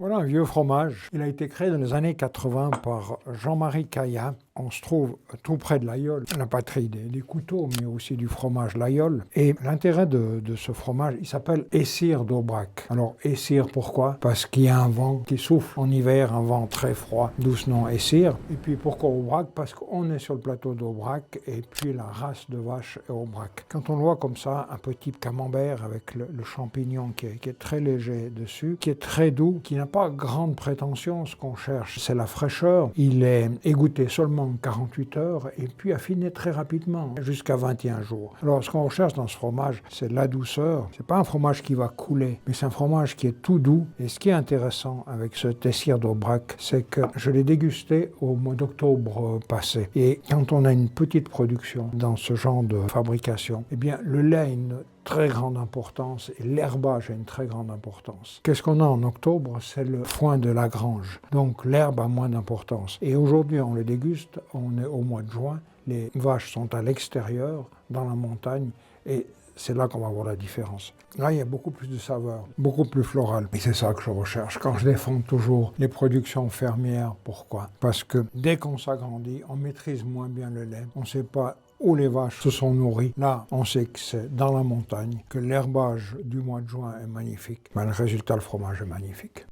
Voilà un vieux fromage. Il a été créé dans les années 80 par Jean-Marie Caillat. On se trouve tout près de l'Aïol, la patrie des couteaux, mais aussi du fromage l'Aïol. Et l'intérêt de ce fromage, il s'appelle Essire d'Aubrac. Alors Essire, pourquoi? Parce qu'il y a un vent qui souffle en hiver, un vent très froid, d'où ce nom Essire. Et puis pourquoi Aubrac? Parce qu'on est sur le plateau d'Aubrac et puis la race de vache est Aubrac. Quand on le voit comme ça, un petit camembert avec le champignon qui est très léger dessus, qui est très doux, qui n'a pas grande prétention, ce qu'on cherche, c'est la fraîcheur. Il est égoutté seulement 48 heures et puis affiné très rapidement, jusqu'à 21 jours. Alors ce qu'on recherche dans ce fromage, c'est la douceur. C'est pas un fromage qui va couler, mais c'est un fromage qui est tout doux. Et ce qui est intéressant avec ce Essire d'Aubrac, c'est que je l'ai dégusté au mois d'octobre passé. Et quand on a une petite production dans ce genre de fabrication, eh bien le lait a une très grande importance et l'herbage a une très grande importance. Qu'est-ce qu'on a en octobre? C'est le foin de la grange. Donc l'herbe a moins d'importance. Et aujourd'hui, on le déguste, on est au mois de juin, les vaches sont à l'extérieur, dans la montagne, et c'est là qu'on va voir la différence. Là, il y a beaucoup plus de saveur, beaucoup plus floral. Et c'est ça que je recherche quand je défends toujours les productions fermières. Pourquoi? Parce que dès qu'on s'agrandit, on maîtrise moins bien le lait. On ne sait pas où les vaches se sont nourries. Là, on sait que c'est dans la montagne, que l'herbage du mois de juin est magnifique. Mais le résultat, le fromage est magnifique.